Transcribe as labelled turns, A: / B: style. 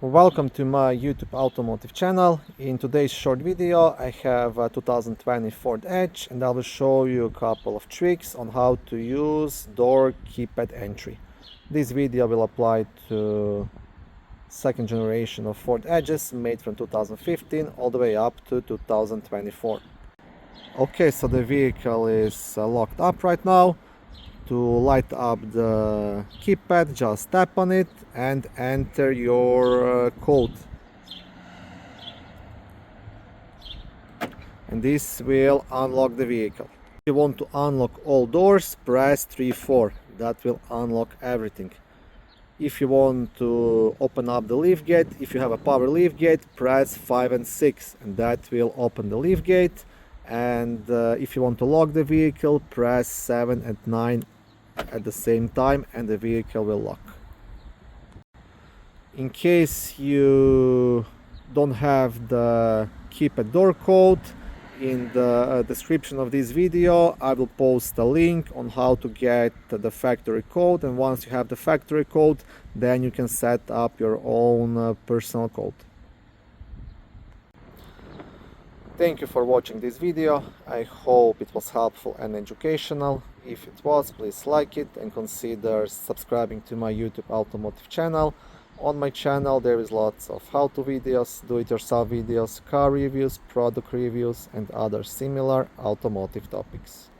A: Welcome to my YouTube automotive channel. In today's short video I have a 2020 Ford Edge and I will show you a couple of tricks on how to use door keypad entry. This video will apply to second generation of Ford Edges made from 2015 all the way up to 2024. Okay, so the vehicle is locked up right now. To light up the keypad, just tap on it and enter your code. And this will unlock the vehicle. If you want to unlock all doors, press 3-4. That will unlock everything. If you want to open up the liftgate, if you have a power liftgate, press 5 and 6 and that will open the liftgate. And if you want to lock the vehicle, press 7 and 9 at the same time and the vehicle will lock. In case you don't have the keypad door code, in the description of this video I will post a link on how to get the factory code, and once you have the factory code then you can set up your own personal code. Thank you for watching this video. I hope it was helpful and educational. If it was, please like it and consider subscribing to my YouTube automotive channel. On my channel there is lots of how-to videos, do-it-yourself videos, car reviews, product reviews and other similar automotive topics.